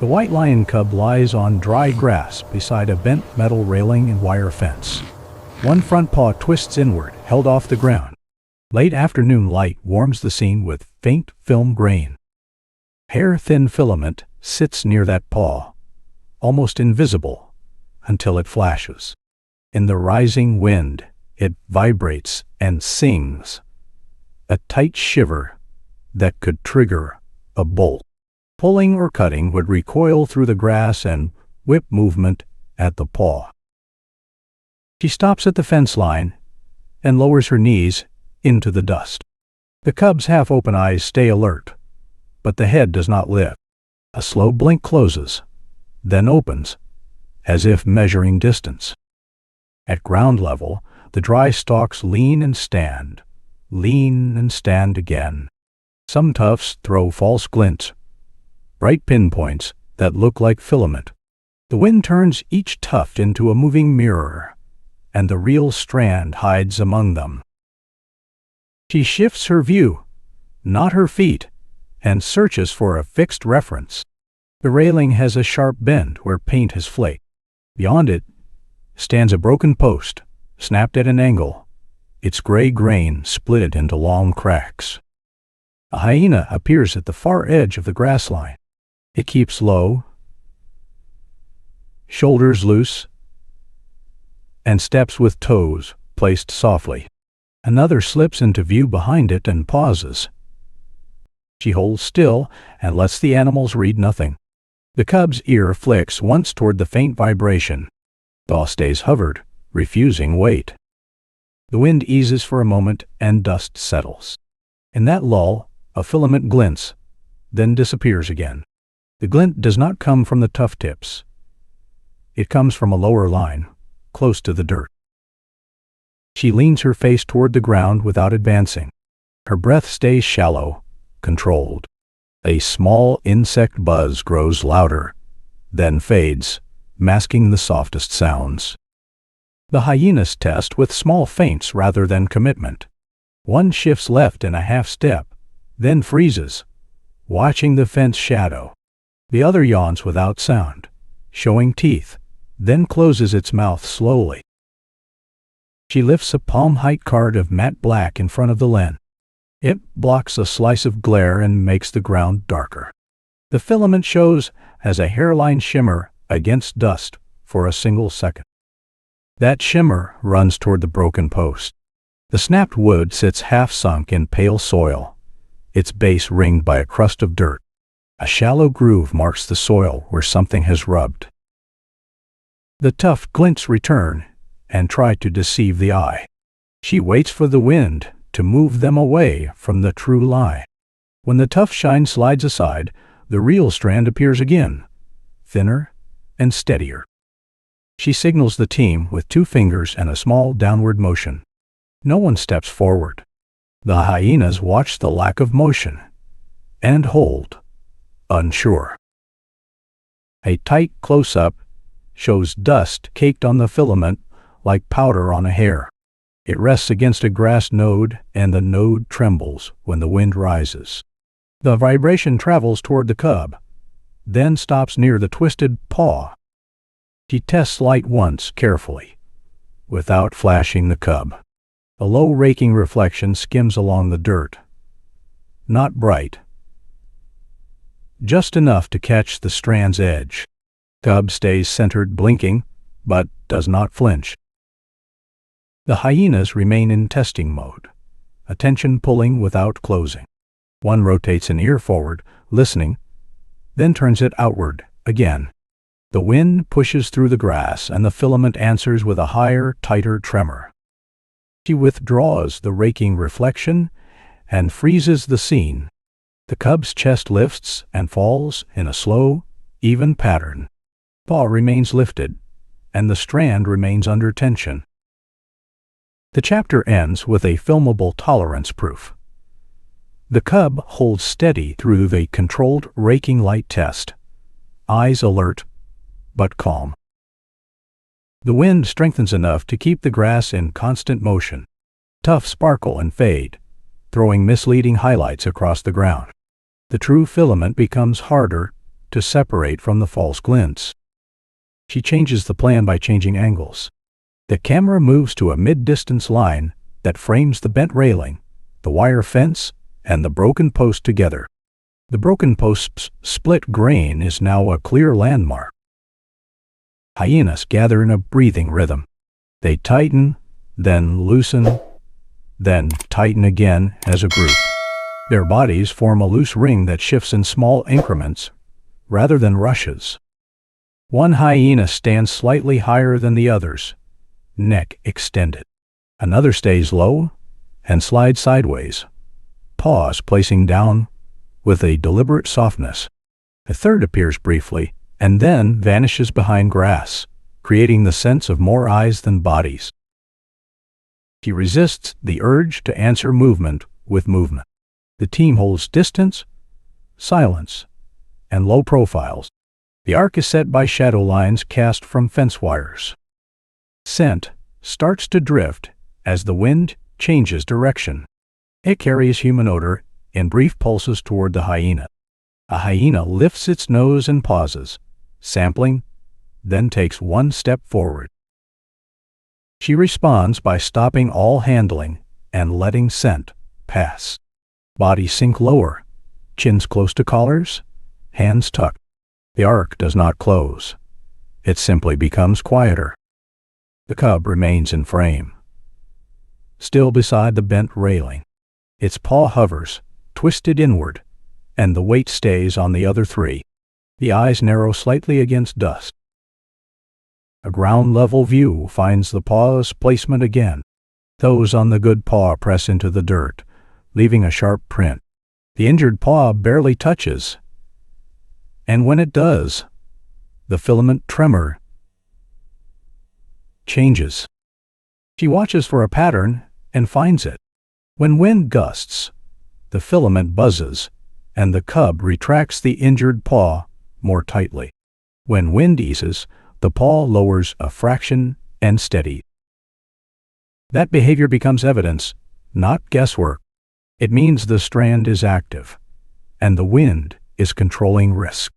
The white lion cub lies on dry grass beside a bent metal railing and wire fence. One front paw twists inward, held off the ground. Late afternoon light warms the scene with faint film grain. Hair-thin filament sits near that paw, almost invisible, until it flashes. In the rising wind, it vibrates and sings, a tight shiver that could trigger a bolt. Pulling or cutting would recoil through the grass and whip movement at the paw. She stops at the fence line and lowers her knees into the dust. The cub's half-open eyes stay alert, but the head does not lift. A slow blink closes, then opens, as if measuring distance. At ground level, the dry stalks lean and stand again. Some tufts throw false glints, bright pinpoints that look like filament. The wind turns each tuft into a moving mirror, and the real strand hides among them. She shifts her view, not her feet, and searches for a fixed reference. The railing has a sharp bend where paint has flaked. Beyond it stands a broken post, snapped at an angle, its gray grain split into long cracks. A hyena appears at the far edge of the grass line. It keeps low, shoulders loose, and steps with toes placed softly. Another slips into view behind it and pauses. She holds still and lets the animals read nothing. The cub's ear flicks once toward the faint vibration. Thaw stays hovered, refusing weight. The wind eases for a moment and dust settles. In that lull, a filament glints, then disappears again. The glint does not come from the tuft tips. It comes from a lower line, close to the dirt. She leans her face toward the ground without advancing. Her breath stays shallow, controlled. A small insect buzz grows louder, then fades, masking the softest sounds. The hyenas test with small feints rather than commitment. One shifts left in a half step, then freezes, watching the fence shadow. The other yawns without sound, showing teeth, then closes its mouth slowly. She lifts a palm-height card of matte black in front of the lens. It blocks a slice of glare and makes the ground darker. The filament shows as a hairline shimmer against dust for a single second. That shimmer runs toward the broken post. The snapped wood sits half-sunk in pale soil, its base ringed by a crust of dirt. A shallow groove marks the soil where something has rubbed. The tuft glints return and try to deceive the eye. She waits for the wind to move them away from the true lie. When the tuft shine slides aside, the real strand appears again, thinner and steadier. She signals the team with 2 fingers and a small downward motion. No one steps forward. The hyenas watch the lack of motion and hold, unsure. A tight close-up shows dust caked on the filament like powder on a hair. It rests against a grass node, and the node trembles when the wind rises. The vibration travels toward the cub, then stops near the twisted paw. She tests light once carefully, without flashing the cub. A low raking reflection skims along the dirt. Not bright, just enough to catch the strand's edge. Cub stays centered, blinking, but does not flinch. The hyenas remain in testing mode, attention pulling without closing. One rotates an ear forward, listening, then turns it outward again. The wind pushes through the grass, and the filament answers with a higher, tighter tremor. She withdraws the raking reflection and freezes the scene. The cub's chest lifts and falls in a slow, even pattern. Paw remains lifted, and the strand remains under tension. The chapter ends with a filmable tolerance proof. The cub holds steady through the controlled raking light test, eyes alert but calm. The wind strengthens enough to keep the grass in constant motion. Tufts sparkle and fade, throwing misleading highlights across the ground. The true filament becomes harder to separate from the false glints. She changes the plan by changing angles. The camera moves to a mid-distance line that frames the bent railing, the wire fence, and the broken post together. The broken post's split grain is now a clear landmark. Hyenas gather in a breathing rhythm. They tighten, then loosen, then tighten again as a group. Their bodies form a loose ring that shifts in small increments rather than rushes. One hyena stands slightly higher than the others, neck extended. Another stays low and slides sideways, paws placing down with a deliberate softness. A third appears briefly and then vanishes behind grass, creating the sense of more eyes than bodies. She resists the urge to answer movement with movement. The team holds distance, silence, and low profiles. The arc is set by shadow lines cast from fence wires. Scent starts to drift as the wind changes direction. It carries human odor in brief pulses toward the hyena. A hyena lifts its nose and pauses, sampling, then takes one step forward. She responds by stopping all handling and letting scent pass. Bodies sink lower, chins close to collars, hands tucked. The arc does not close. It simply becomes quieter. The cub remains in frame, still beside the bent railing. Its paw hovers, twisted inward, and the weight stays on the other three. The eyes narrow slightly against dusk. A ground-level view finds the paw's placement again. Those on the good paw press into the dirt, leaving a sharp print. The injured paw barely touches, and when it does, the filament tremor changes. She watches for a pattern and finds it. When wind gusts, the filament buzzes, and the cub retracts the injured paw more tightly. When wind eases, the paw lowers a fraction and steadies. That behavior becomes evidence, not guesswork. It means the strand is active, and the wind is controlling risk.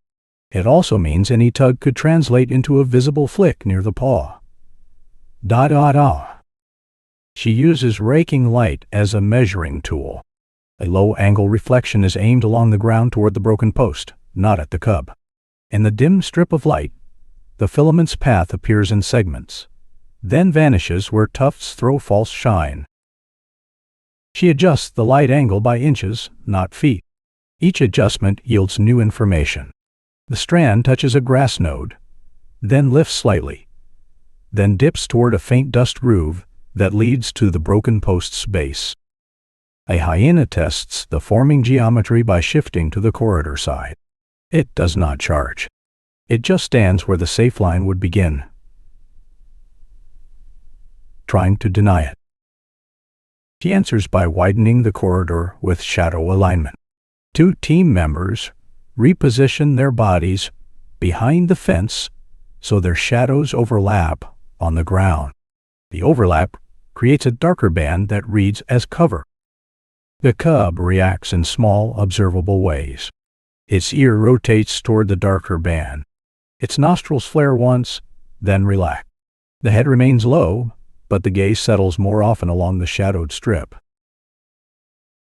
It also means any tug could translate into a visible flick near the paw. She uses raking light as a measuring tool. A low-angle reflection is aimed along the ground toward the broken post, not at the cub. In the dim strip of light, the filament's path appears in segments, then vanishes where tufts throw false shine. She adjusts the light angle by inches, not feet. Each adjustment yields new information. The strand touches a grass node, then lifts slightly, then dips toward a faint dust groove that leads to the broken post's base. A hyena tests the forming geometry by shifting to the corridor side. It does not charge. It just stands where the safe line would begin, trying to deny it. She answers by widening the corridor with shadow alignment. Two team members reposition their bodies behind the fence so their shadows overlap on the ground. The overlap creates a darker band that reads as cover. The cub reacts in small, observable ways. Its ear rotates toward the darker band. Its nostrils flare once, then relax. The head remains low, but the gaze settles more often along the shadowed strip.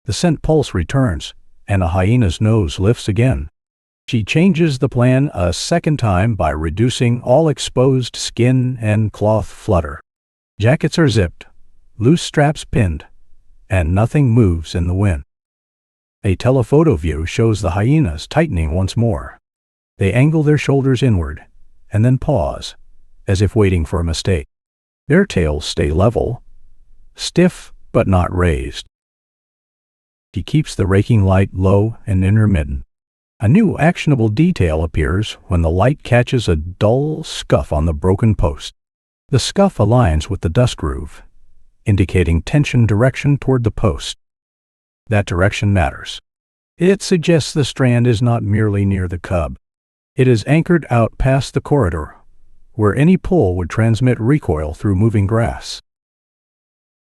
The scent pulse returns, and a hyena's nose lifts again. She changes the plan a second time by reducing all exposed skin and cloth flutter. Jackets are zipped, loose straps pinned, and nothing moves in the wind. A telephoto view shows the hyenas tightening once more. They angle their shoulders inward, and then pause, as if waiting for a mistake. Their tails stay level, stiff but not raised. She keeps the raking light low and intermittent. A new actionable detail appears when the light catches a dull scuff on the broken post. The scuff aligns with the dust groove, indicating tension direction toward the post. That direction matters. It suggests the strand is not merely near the cub. It is anchored out past the corridor, where any pull would transmit recoil through moving grass.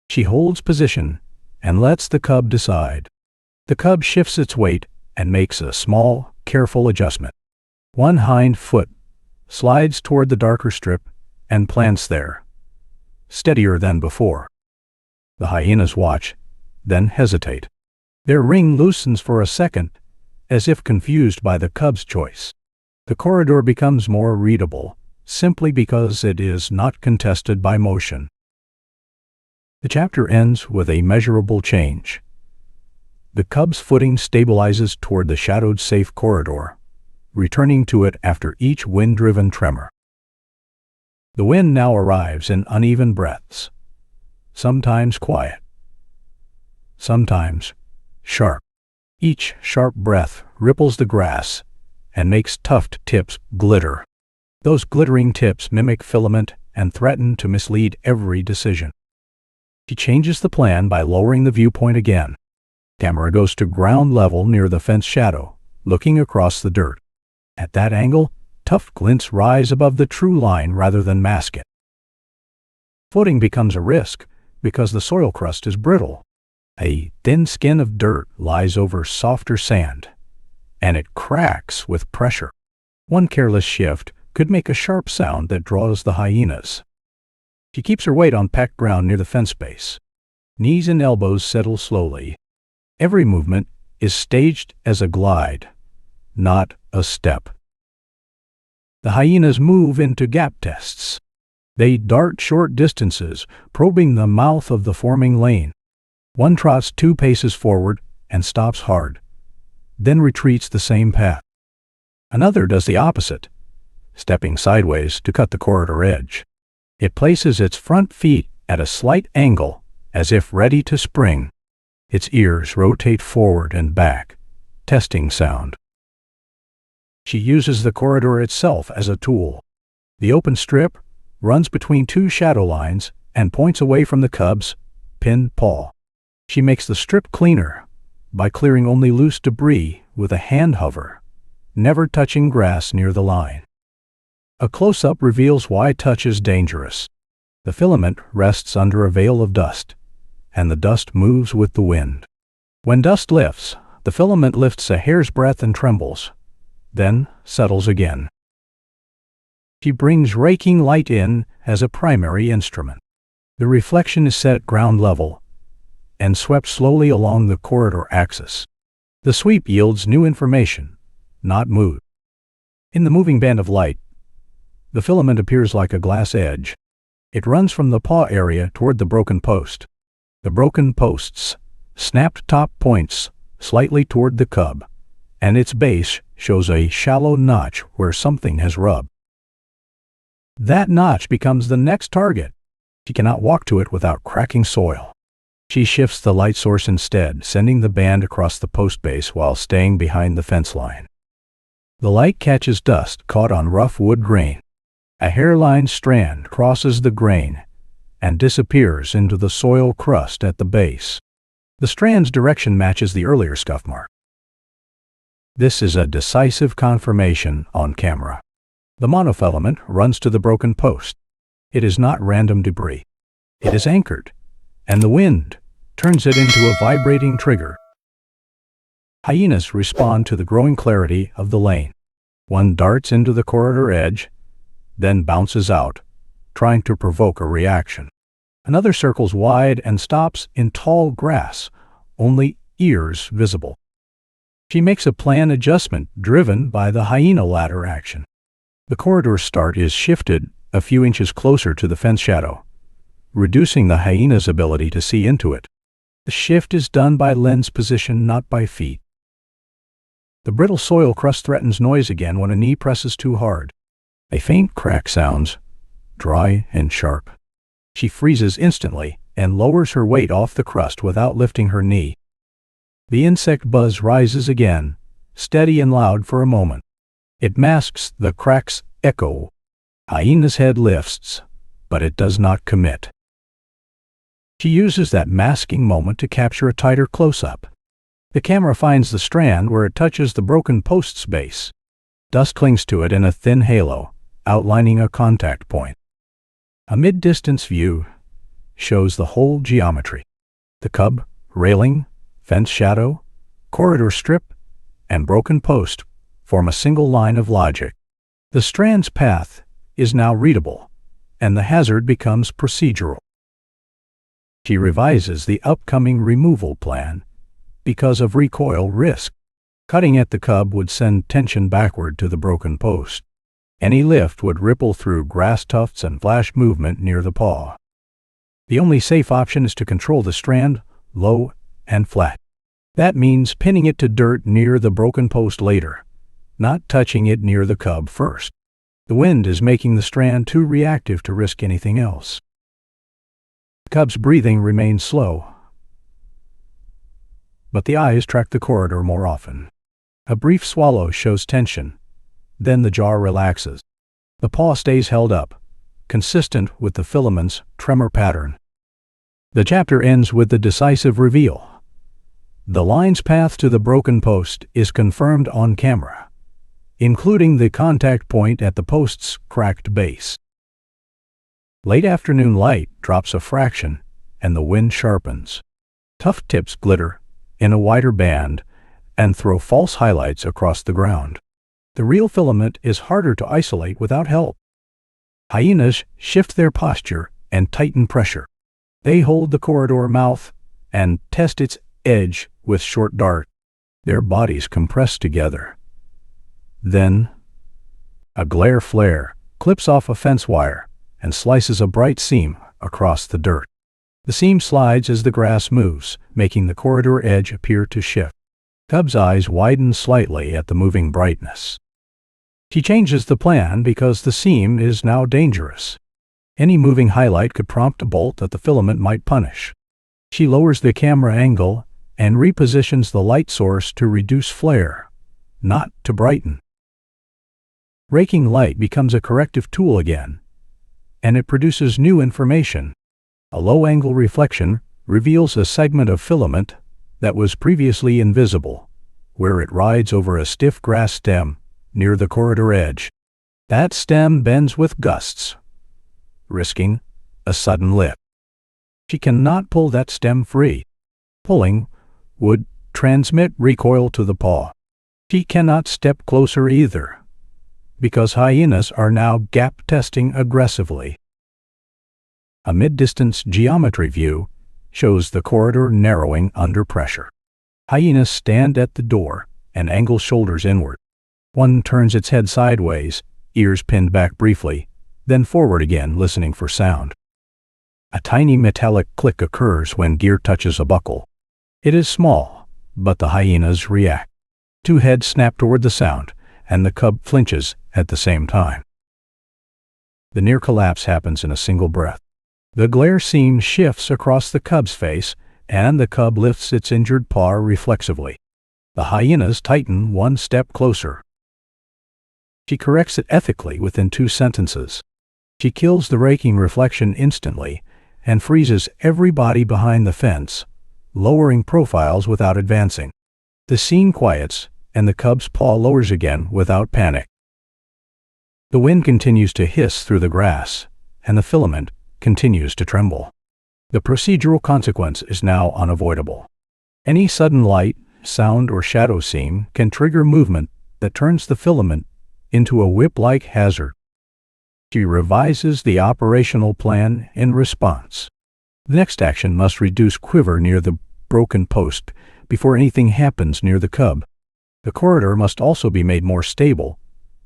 She holds position and lets the cub decide. The cub shifts its weight and makes a small, careful adjustment. One hind foot slides toward the darker strip and plants there, steadier than before. The hyenas watch, then hesitate. Their ring loosens for a second, as if confused by the cub's choice. The corridor becomes more readable, simply because it is not contested by motion. The chapter ends with a measurable change. The cub's footing stabilizes toward the shadowed safe corridor, returning to it after each wind-driven tremor. The wind now arrives in uneven breaths, sometimes quiet, sometimes sharp. Each sharp breath ripples the grass and makes tuft tips glitter. Those glittering tips mimic filament and threaten to mislead every decision. She changes the plan by lowering the viewpoint again. Camera goes to ground level near the fence shadow, looking across the dirt. At that angle, tuft glints rise above the true line rather than mask it. Footing becomes a risk because the soil crust is brittle. A thin skin of dirt lies over softer sand, and it cracks with pressure. One careless shift could make a sharp sound that draws the hyenas. She keeps her weight on packed ground near the fence base. Knees and elbows settle slowly. Every movement is staged as a glide, not a step. The hyenas move into gap tests. They dart short distances, probing the mouth of the forming lane. One trots 2 paces forward and stops hard, then retreats the same path. Another does the opposite, stepping sideways to cut the corridor edge. It places its front feet at a slight angle, as if ready to spring. Its ears rotate forward and back, testing sound. She uses the corridor itself as a tool. The open strip runs between 2 shadow lines and points away from the cub's pinned paw. She makes the strip cleaner by clearing only loose debris with a hand hover, never touching grass near the line. A close-up reveals why touch is dangerous. The filament rests under a veil of dust, and the dust moves with the wind. When dust lifts, the filament lifts a hair's breadth and trembles, then settles again. She brings raking light in as a primary instrument. The reflection is set at ground level and swept slowly along the corridor axis. The sweep yields new information, not mood. In the moving band of light, the filament appears like a glass edge. It runs from the paw area toward the broken post. The broken post's snapped top points slightly toward the cub, and its base shows a shallow notch where something has rubbed. That notch becomes the next target. She cannot walk to it without cracking soil. She shifts the light source instead, sending the band across the post base while staying behind the fence line. The light catches dust caught on rough wood grain. A hairline strand crosses the grain and disappears into the soil crust at the base. The strand's direction matches the earlier scuff mark. This is a decisive confirmation on camera. The monofilament runs to the broken post. It is not random debris. It is anchored, and the wind turns it into a vibrating trigger. Hyenas respond to the growing clarity of the lane. One darts into the corridor edge, then bounces out, trying to provoke a reaction. Another circles wide and stops in tall grass, only ears visible. She makes a plan adjustment driven by the hyena ladder action. The corridor start is shifted a few inches closer to the fence shadow, reducing the hyena's ability to see into it. The shift is done by lens position, not by feet. The brittle soil crust threatens noise again when a knee presses too hard. A faint crack sounds, dry and sharp. She freezes instantly and lowers her weight off the crust without lifting her knee. The insect buzz rises again, steady and loud for a moment. It masks the crack's echo. Hyena's head lifts, but it does not commit. She uses that masking moment to capture a tighter close-up. The camera finds the strand where it touches the broken post's base. Dust clings to it in a thin halo, outlining a contact point. A mid-distance view shows the whole geometry. The cub, railing, fence shadow, corridor strip, and broken post form a single line of logic. The strand's path is now readable, and the hazard becomes procedural. She revises the upcoming removal plan because of recoil risk. Cutting at the cub would send tension backward to the broken post. Any lift would ripple through grass tufts and flash movement near the paw. The only safe option is to control the strand low and flat. That means pinning it to dirt near the broken post later, not touching it near the cub first. The wind is making the strand too reactive to risk anything else. The cub's breathing remains slow, but the eyes track the corridor more often. A brief swallow shows tension, then the jaw relaxes. The paw stays held up, consistent with the filament's tremor pattern. The chapter ends with the decisive reveal. The line's path to the broken post is confirmed on camera, including the contact point at the post's cracked base. Late afternoon light drops a fraction, and the wind sharpens. Tuft tips glitter in a wider band and throw false highlights across the ground. The real filament is harder to isolate without help. Hyenas shift their posture and tighten pressure. They hold the corridor mouth and test its edge with short dart. Their bodies compress together. Then, a glare flare clips off a fence wire and slices a bright seam across the dirt. The seam slides as the grass moves, making the corridor edge appear to shift. Cub's eyes widen slightly at the moving brightness. She changes the plan because the seam is now dangerous. Any moving highlight could prompt a bolt that the filament might punish. She lowers the camera angle and repositions the light source to reduce flare, not to brighten. Raking light becomes a corrective tool again, and it produces new information. A low-angle reflection reveals a segment of filament that was previously invisible, where it rides over a stiff grass stem near the corridor edge. That stem bends with gusts, risking a sudden lift. She cannot pull that stem free. Pulling would transmit recoil to the paw. She cannot step closer either, because hyenas are now gap-testing aggressively. A mid-distance geometry view shows the corridor narrowing under pressure. Hyenas stand at the door and angle shoulders inward. One turns its head sideways, ears pinned back briefly, then forward again, listening for sound. A tiny metallic click occurs when gear touches a buckle. It is small, but the hyenas react. Two heads snap toward the sound, and the cub flinches at the same time. The near collapse happens in a single breath. The glare seam shifts across the cub's face, and the cub lifts its injured paw reflexively. The hyenas tighten one step closer. She corrects it ethically within 2 sentences. She kills the raking reflection instantly and freezes everybody behind the fence, lowering profiles without advancing. The scene quiets, and the cub's paw lowers again without panic. The wind continues to hiss through the grass, and the filament continues to tremble. The procedural consequence is now unavoidable. Any sudden light, sound, or shadow seam can trigger movement that turns the filament into a whip-like hazard. She revises the operational plan in response. The next action must reduce quiver near the broken post before anything happens near the cub. The corridor must also be made more stable,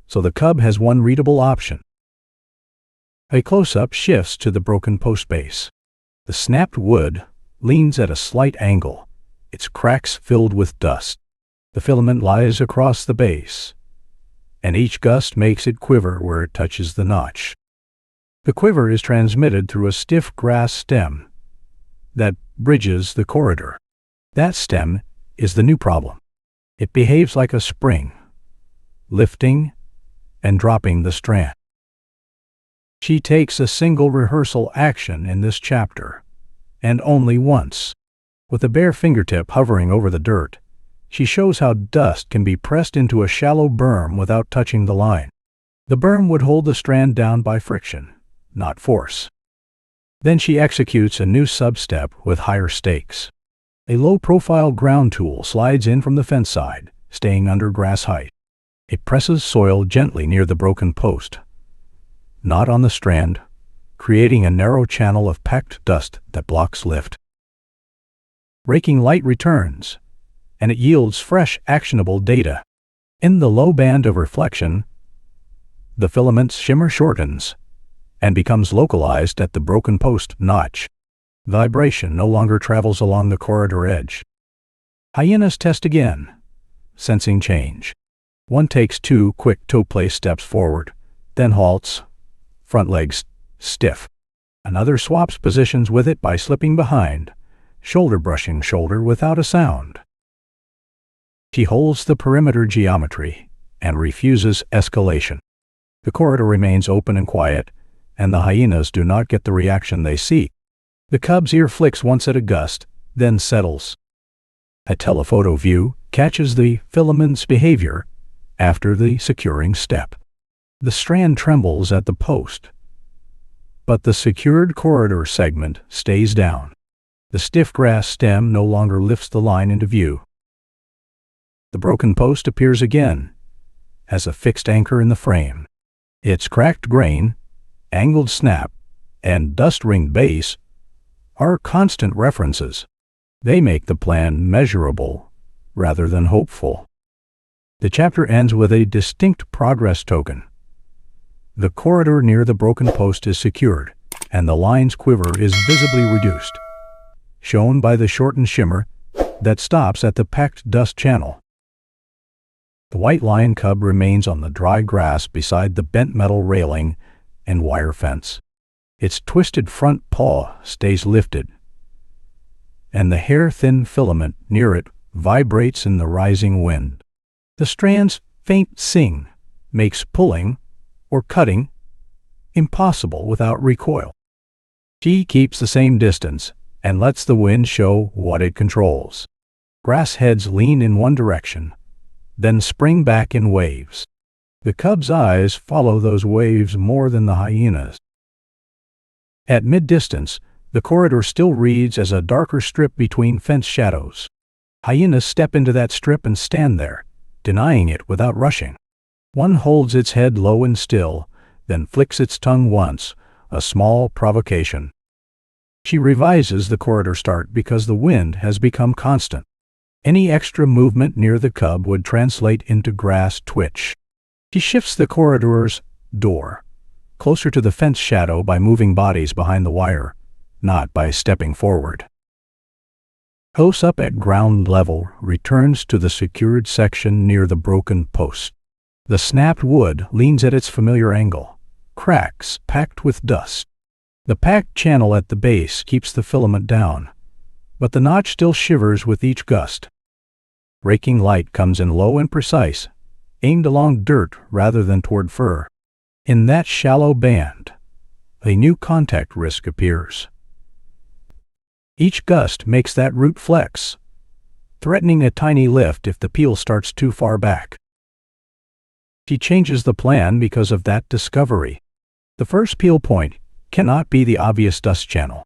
so the cub has one readable option. A close-up shifts to the broken post base. The snapped wood leans at a slight angle, its cracks filled with dust. The filament lies across the base, and each gust makes it quiver where it touches the notch. The quiver is transmitted through a stiff grass stem that bridges the corridor. That stem is the new problem. It behaves like a spring, lifting and dropping the strand. She takes a single rehearsal action in this chapter, and only once. With a bare fingertip hovering over the dirt, she shows how dust can be pressed into a shallow berm without touching the line. The berm would hold the strand down by friction, not force. Then she executes a new sub-step with higher stakes. A low-profile ground tool slides in from the fence side, staying under grass height. It presses soil gently near the broken post, not on the strand, creating a narrow channel of packed dust that blocks lift. Raking light returns, and it yields fresh, actionable data. In the low band of reflection, the filament's shimmer shortens and becomes localized at the broken post notch. Vibration no longer travels along the corridor edge. Hyenas test again, sensing change. One takes 2 quick toe-place steps forward, then halts, front legs stiff. Another swaps positions with it by slipping behind, shoulder brushing shoulder without a sound. She holds the perimeter geometry and refuses escalation. The corridor remains open and quiet, and the hyenas do not get the reaction they seek. The cub's ear flicks once at a gust, then settles. A telephoto view catches the filament's behavior after the securing step. The strand trembles at the post, but the secured corridor segment stays down. The stiff grass stem no longer lifts the line into view. The broken post appears again as a fixed anchor in the frame. Its cracked grain, angled snap, and dust-ringed base are constant references. They make the plan measurable rather than hopeful. The chapter ends with a distinct progress token. The corridor near the broken post is secured, and the line's quiver is visibly reduced, shown by the shortened shimmer that stops at the packed dust channel. The white lion cub remains on the dry grass beside the bent metal railing and wire fence. Its twisted front paw stays lifted, and the hair-thin filament near it vibrates in the rising wind. The strand's faint sing makes pulling or cutting impossible without recoil. She keeps the same distance and lets the wind show what it controls. Grass heads lean in one direction, then spring back in waves. The cub's eyes follow those waves more than the hyenas. At mid-distance, the corridor still reads as a darker strip between fence shadows. Hyenas step into that strip and stand there, denying it without rushing. One holds its head low and still, then flicks its tongue once, a small provocation. She revises the corridor start because the wind has become constant. Any extra movement near the cub would translate into grass twitch. She shifts the corridor's door closer to the fence shadow by moving bodies behind the wire, not by stepping forward. Close-up at ground level returns to the secured section near the broken post. The snapped wood leans at its familiar angle, cracks packed with dust. The packed channel at the base keeps the filament down, but the notch still shivers with each gust. Raking light comes in low and precise, aimed along dirt rather than toward fur. In that shallow band, a new contact risk appears. Each gust makes that root flex, threatening a tiny lift if the peel starts too far back. She changes the plan because of that discovery. The first peel point cannot be the obvious dust channel.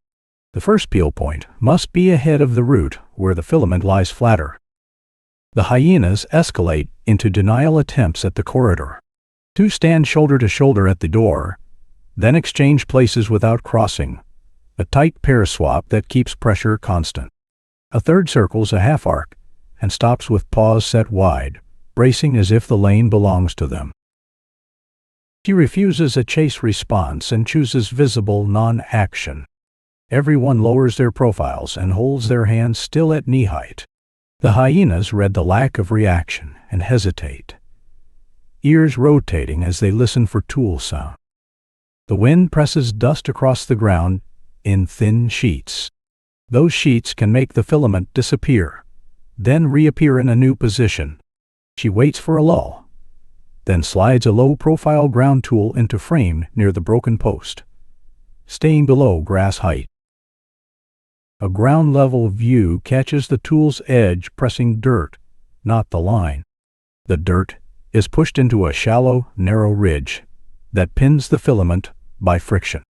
The first peel point must be ahead of the root where the filament lies flatter. The hyenas escalate into denial attempts at the corridor. 2 stand shoulder to shoulder at the door, then exchange places without crossing, a tight pair swap that keeps pressure constant. A third circles a half arc and stops with paws set wide, bracing as if the lane belongs to them. She refuses a chase response and chooses visible non-action. Everyone lowers their profiles and holds their hands still at knee height. The hyenas read the lack of reaction and hesitate, ears rotating as they listen for tool sound. The wind presses dust across the ground in thin sheets. Those sheets can make the filament disappear, then reappear in a new position. She waits for a lull, then slides a low-profile ground tool into frame near the broken post, staying below grass height. A ground-level view catches the tool's edge pressing dirt, not the line. The dirt is pushed into a shallow, narrow ridge that pins the filament by friction.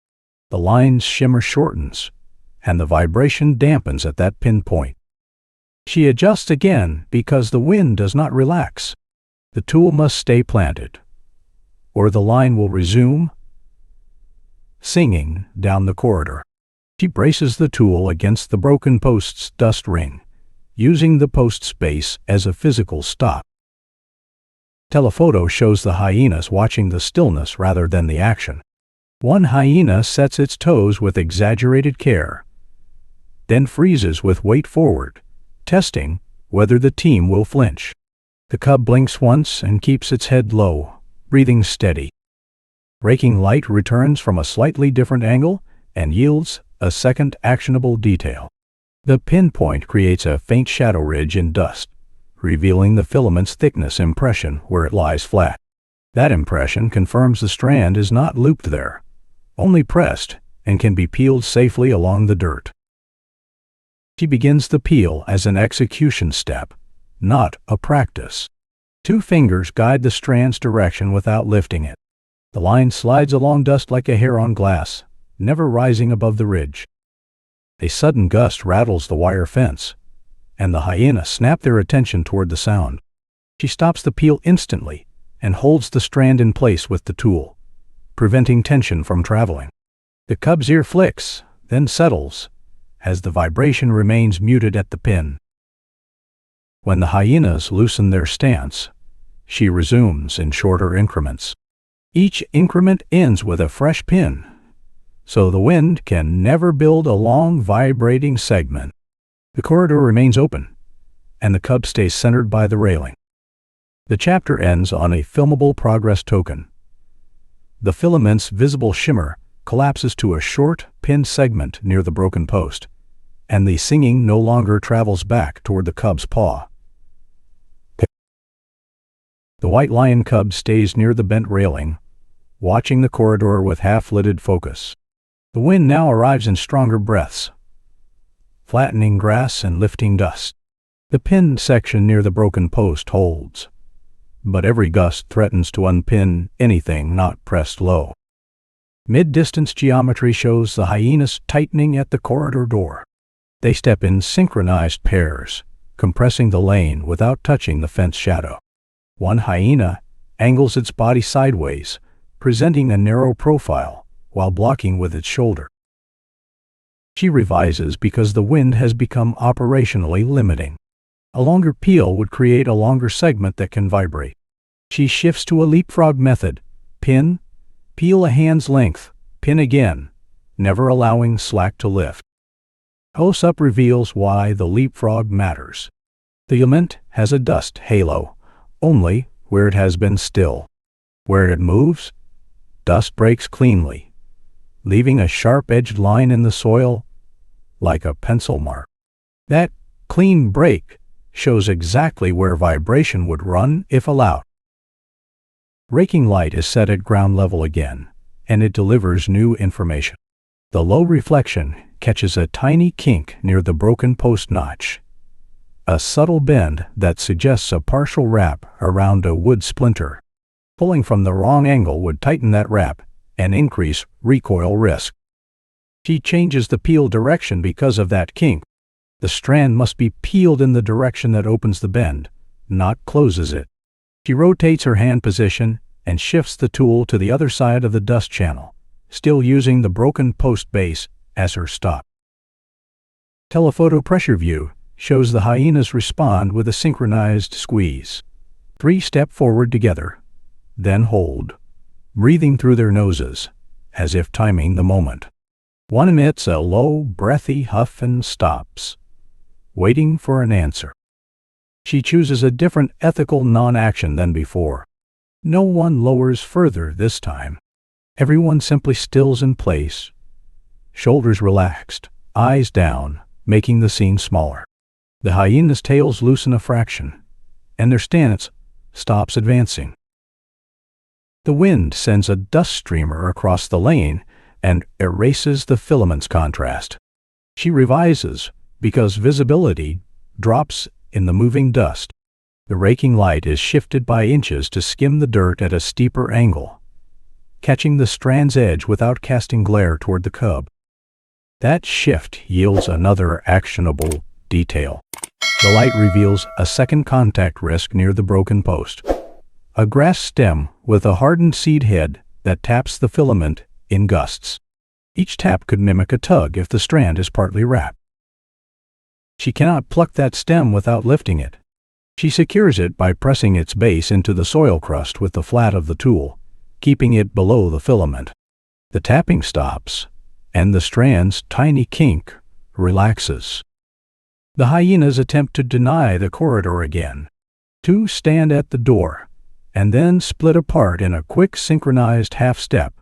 The line's shimmer shortens, and the vibration dampens at that pinpoint. She adjusts again because the wind does not relax. The tool must stay planted, or the line will resume singing down the corridor. She braces the tool against the broken post's dust ring, using the post's base as a physical stop. Telephoto shows the hyenas watching the stillness rather than the action. One hyena sets its toes with exaggerated care, then freezes with weight forward, testing whether the team will flinch. The cub blinks once and keeps its head low, breathing steady. Raking light returns from a slightly different angle and yields a second actionable detail. The pinpoint creates a faint shadow ridge in dust, revealing the filament's thickness impression where it lies flat. That impression confirms the strand is not looped there, only pressed, and can be peeled safely along the dirt. She begins the peel as an execution step, not a practice. 2 fingers guide the strand's direction without lifting it. The line slides along dust like a hair on glass, never rising above the ridge. A sudden gust rattles the wire fence, and the hyena snap their attention toward the sound. She stops the peel instantly and holds the strand in place with the tool, preventing tension from traveling. The cub's ear flicks, then settles, as the vibration remains muted at the pin. When the hyenas loosen their stance, she resumes in shorter increments. Each increment ends with a fresh pin, so the wind can never build a long vibrating segment. The corridor remains open, and the cub stays centered by the railing. The chapter ends on a filmable progress token. The filament's visible shimmer collapses to a short, pinned segment near the broken post, and the singing no longer travels back toward the cub's paw. The white lion cub stays near the bent railing, watching the corridor with half-lidded focus. The wind now arrives in stronger breaths, flattening grass and lifting dust. The pinned section near the broken post holds, but every gust threatens to unpin anything not pressed low. Mid-distance geometry shows the hyenas tightening at the corridor door. They step in synchronized pairs, compressing the lane without touching the fence shadow. One hyena angles its body sideways, presenting a narrow profile while blocking with its shoulder. She revises because the wind has become operationally limiting. A longer peel would create a longer segment that can vibrate. She shifts to a leapfrog method: pin, peel a hand's length, pin again, never allowing slack to lift. Close-up reveals why the leapfrog matters. The filament has a dust halo, only where it has been still. Where it moves, dust breaks cleanly, leaving a sharp-edged line in the soil, like a pencil mark. That clean break shows exactly where vibration would run if allowed. Raking light is set at ground level again, and it delivers new information. The low reflection catches a tiny kink near the broken post notch, a subtle bend that suggests a partial wrap around a wood splinter. Pulling from the wrong angle would tighten that wrap and increase recoil risk. She changes the peel direction because of that kink. The strand must be peeled in the direction that opens the bend, not closes it. She rotates her hand position and shifts the tool to the other side of the dust channel, still using the broken post base as her stop. Telephoto pressure view shows the hyenas respond with a synchronized squeeze. 3 step forward together, then hold, breathing through their noses, as if timing the moment. One emits a low, breathy huff and stops, waiting for an answer. She chooses a different ethical non-action than before. No one lowers further this time. Everyone simply stills in place, shoulders relaxed, eyes down, making the scene smaller. The hyenas' tails loosen a fraction, and their stance stops advancing. The wind sends a dust streamer across the lane and erases the filament's contrast. She revises because visibility drops in the moving dust. The raking light is shifted by inches to skim the dirt at a steeper angle, catching the strand's edge without casting glare toward the cub. That shift yields another actionable detail. The light reveals a second contact risk near the broken post. a grass stem with a hardened seed head that taps the filament in gusts. Each tap could mimic a tug if the strand is partly wrapped. She cannot pluck that stem without lifting it. She secures it by pressing its base into the soil crust with the flat of the tool, keeping it below the filament. The tapping stops, and the strand's tiny kink relaxes. The hyenas attempt to deny the corridor again. Two stand at the door, and then split apart in a quick synchronized half-step,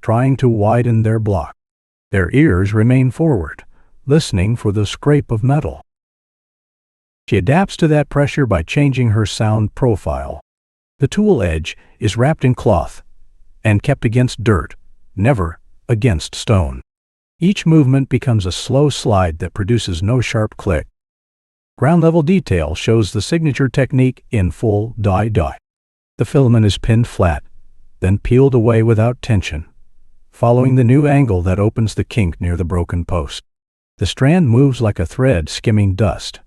trying to widen their block. Their ears remain forward, listening for the scrape of metal. She adapts to that pressure by changing her sound profile. The tool edge is wrapped in cloth and kept against dirt, never against stone. Each movement becomes a slow slide that produces no sharp click. Ground-level detail shows the signature technique in full die. The filament is pinned flat, then peeled away without tension, following the new angle that opens the kink near the broken post. The strand moves like a thread skimming dust,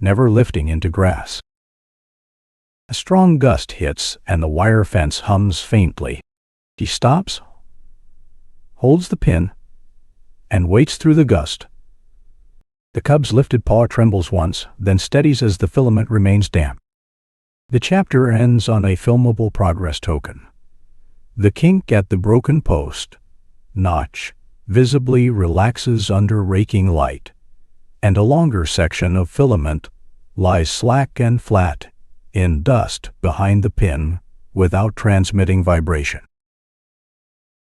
never lifting into grass. A strong gust hits and the wire fence hums faintly. She stops, holds the pin, and waits through the gust. The cub's lifted paw trembles once, then steadies as the filament remains damp. The chapter ends on a filmable progress token. The kink at the broken post notch visibly relaxes under raking light, and a longer section of filament lies slack and flat in dust behind the pin without transmitting vibration.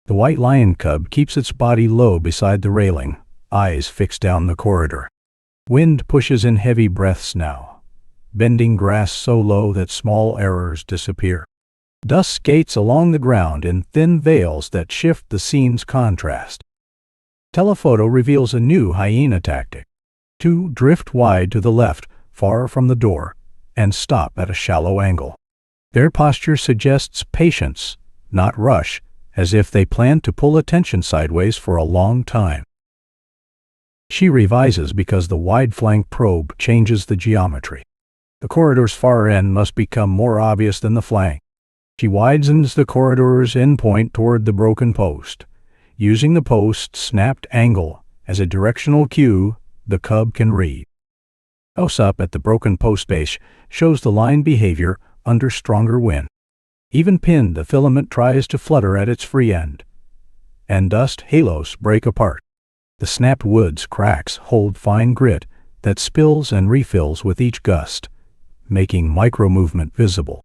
The white lion cub keeps its body low beside the railing, eyes fixed down the corridor. Wind pushes in heavy breaths now, bending grass so low that small errors disappear. Dust skates along the ground in thin veils that shift the scene's contrast. Telephoto reveals a new hyena tactic. Two drift wide to the left, far from the door, and stop at a shallow angle. Their posture suggests patience, not rush, as if they plan to pull attention sideways for a long time. She revises because the wide flank probe changes the geometry. The corridor's far end must become more obvious than the flank. She widens the corridor's endpoint toward the broken post. Using the post's snapped angle as a directional cue, the cub can read. Close-up at the broken post base shows the line behavior under stronger wind. Even pinned, the filament tries to flutter at its free end, and dust halos break apart. The snapped wood's cracks hold fine grit that spills and refills with each gust, making micro-movement visible.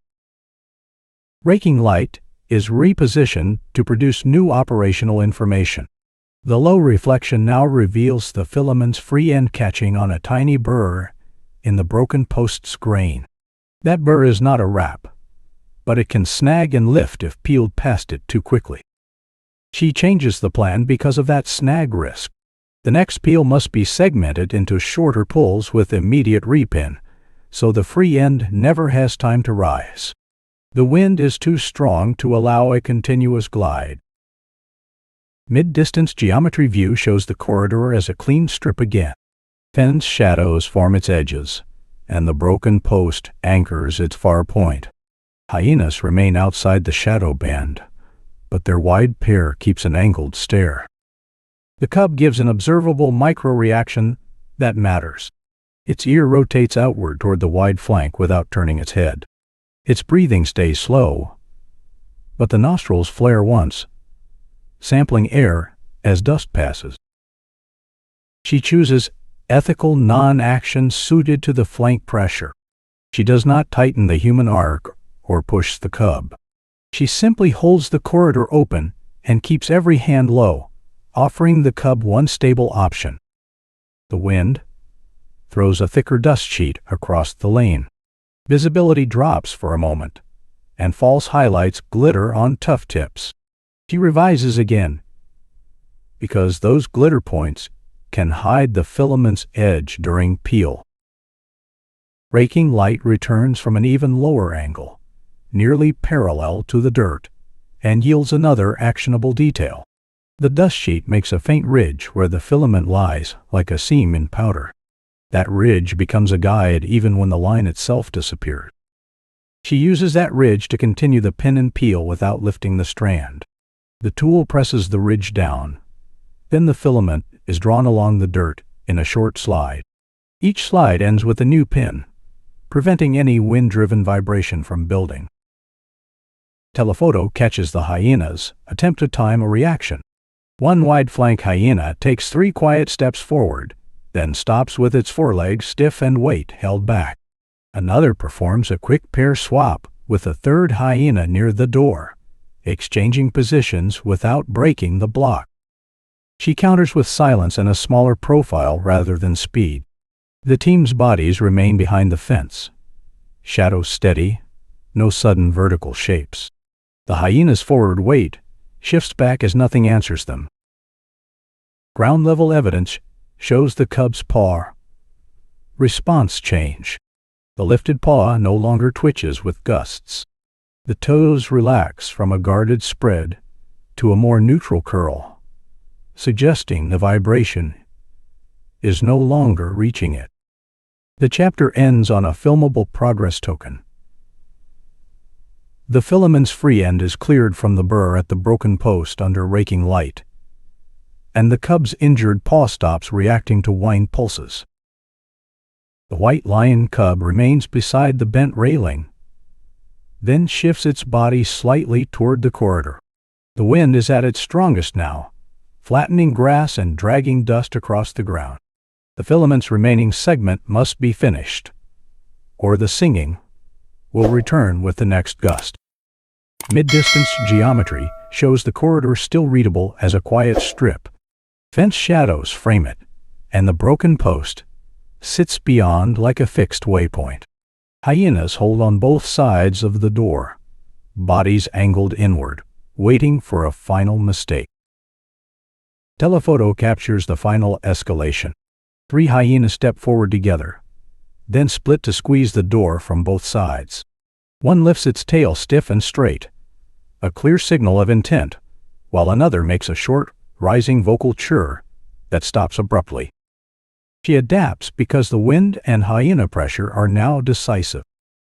Raking light is repositioned to produce new operational information. The low reflection now reveals the filament's free end catching on a tiny burr in the broken post's grain. That burr is not a wrap, but it can snag and lift if peeled past it too quickly. She changes the plan because of that snag risk. The next peel must be segmented into shorter pulls with immediate repin, so the free end never has time to rise. The wind is too strong to allow a continuous glide. Mid-distance geometry view shows the corridor as a clean strip again. Fence shadows form its edges, and the broken post anchors its far point. Hyenas remain outside the shadow band, but their wide pair keeps an angled stare. The cub gives an observable micro-reaction that matters. Its ear rotates outward toward the wide flank without turning its head. Its breathing stays slow, but the nostrils flare once, sampling air as dust passes. She chooses ethical non-action suited to the flank pressure. She does not tighten the human arc or push the cub. She simply holds the corridor open and keeps every hand low, offering the cub one stable option. The wind throws a thicker dust sheet across the lane. Visibility drops for a moment, and false highlights glitter on tough tips. She revises again, because those glitter points can hide the filament's edge during peel. Raking light returns from an even lower angle, nearly parallel to the dirt, and yields another actionable detail. The dust sheet makes a faint ridge where the filament lies, like a seam in powder. That ridge becomes a guide even when the line itself disappears. She uses that ridge to continue the pin and peel without lifting the strand. The tool presses the ridge down. Then the filament is drawn along the dirt in a short slide. Each slide ends with a new pin, preventing any wind-driven vibration from building. Telephoto catches the hyena's attempt to time a reaction. One wide-flank hyena takes 3 quiet steps forward, then stops with its forelegs stiff and weight held back. Another performs a quick pair swap with a third hyena near the door, exchanging positions without breaking the block. She counters with silence and a smaller profile rather than speed. The team's bodies remain behind the fence. Shadows steady, no sudden vertical shapes. The hyena's forward weight shifts back as nothing answers them. Ground-level evidence shows the cub's paw response change. The lifted paw no longer twitches with gusts. The toes relax from a guarded spread to a more neutral curl, suggesting the vibration is no longer reaching it. The chapter ends on a filmable progress token. The filament's free end is cleared from the burr at the broken post under raking light, and the cub's injured paw stops reacting to whine pulses. The white lion cub remains beside the bent railing, then shifts its body slightly toward the corridor. The wind is at its strongest now, flattening grass and dragging dust across the ground. The filament's remaining segment must be finished, or the singing will return with the next gust. Mid-distance geometry shows the corridor still readable as a quiet strip. Fence shadows frame it, and the broken post sits beyond like a fixed waypoint. Hyenas hold on both sides of the door, bodies angled inward, waiting for a final mistake. Telephoto captures the final escalation. 3 hyenas step forward together, then split to squeeze the door from both sides. One lifts its tail stiff and straight, a clear signal of intent, while another makes a short, rising vocal chirr that stops abruptly. She adapts because the wind and hyena pressure are now decisive.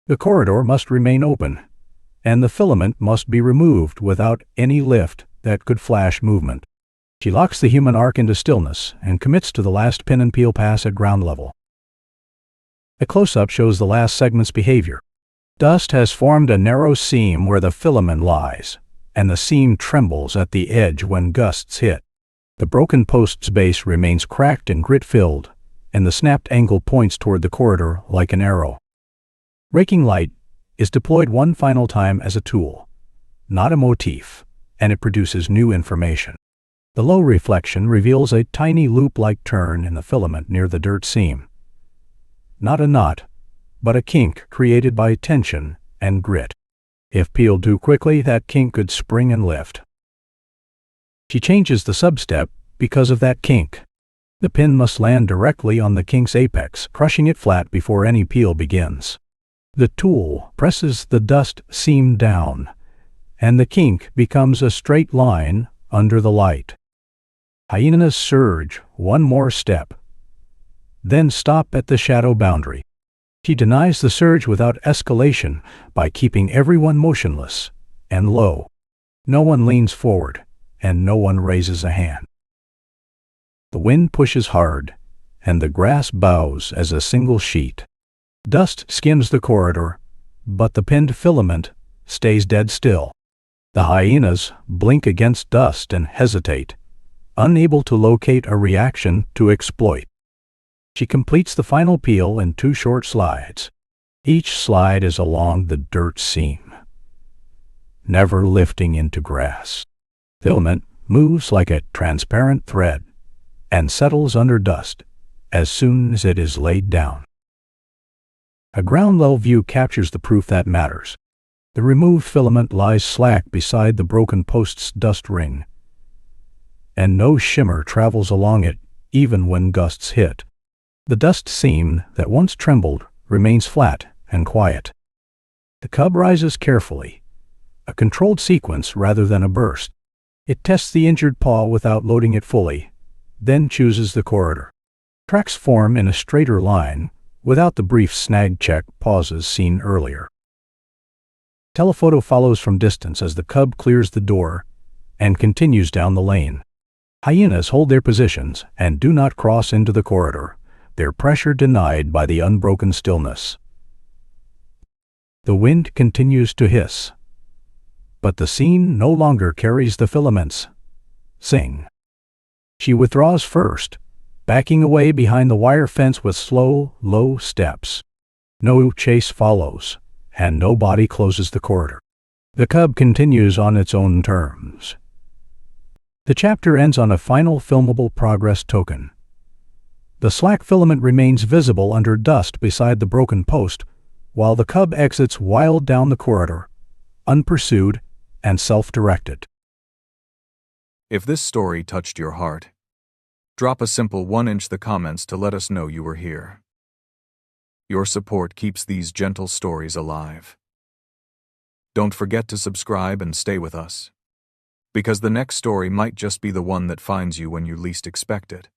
The corridor must remain open, and the filament must be removed without any lift that could flash movement. She locks the human arc into stillness and commits to the last pin and peel pass at ground level. A close-up shows the last segment's behavior. Dust has formed a narrow seam where the filament lies, and the seam trembles at the edge when gusts hit. The broken post's base remains cracked and grit-filled, and the snapped angle points toward the corridor like an arrow. Raking light is deployed one final time as a tool, not a motif, and it produces new information. The low reflection reveals a tiny loop-like turn in the filament near the dirt seam. Not a knot, but a kink created by tension and grit. If peeled too quickly, that kink could spring and lift. She changes the substep because of that kink. The pin must land directly on the kink's apex, crushing it flat before any peel begins. The tool presses the dust seam down, and the kink becomes a straight line under the light. Hyenas surge one more step, then stop at the shadow boundary. She denies the surge without escalation by keeping everyone motionless and low. No one leans forward, and no one raises a hand. The wind pushes hard, and the grass bows as a single sheet. Dust skims the corridor, but the pinned filament stays dead still. The hyenas blink against dust and hesitate, unable to locate a reaction to exploit. She completes the final peel in 2 short slides. Each slide is along the dirt seam, never lifting into grass. Filament moves like a transparent thread and settles under dust as soon as it is laid down. A ground-level view captures the proof that matters. The removed filament lies slack beside the broken post's dust ring, and no shimmer travels along it even when gusts hit. The dust seam that once trembled remains flat and quiet. The cub rises carefully, a controlled sequence rather than a burst. It tests the injured paw without loading it fully, then chooses the corridor. Tracks form in a straighter line without the brief snag check pauses seen earlier. Telephoto follows from distance as the cub clears the door and continues down the lane. Hyenas hold their positions and do not cross into the corridor, their pressure denied by the unbroken stillness. The wind continues to hiss, but the scene no longer carries the filaments. Sing. She withdraws first, backing away behind the wire fence with slow, low steps. No chase follows, and no body closes the corridor. The cub continues on its own terms. The chapter ends on a final filmable progress token. The slack filament remains visible under dust beside the broken post, while the cub exits wild down the corridor, unpursued and self-directed. If this story touched your heart, drop a simple 1-inch in the comments to let us know you were here. Your support keeps these gentle stories alive. Don't forget to subscribe and stay with us, because the next story might just be the one that finds you when you least expect it.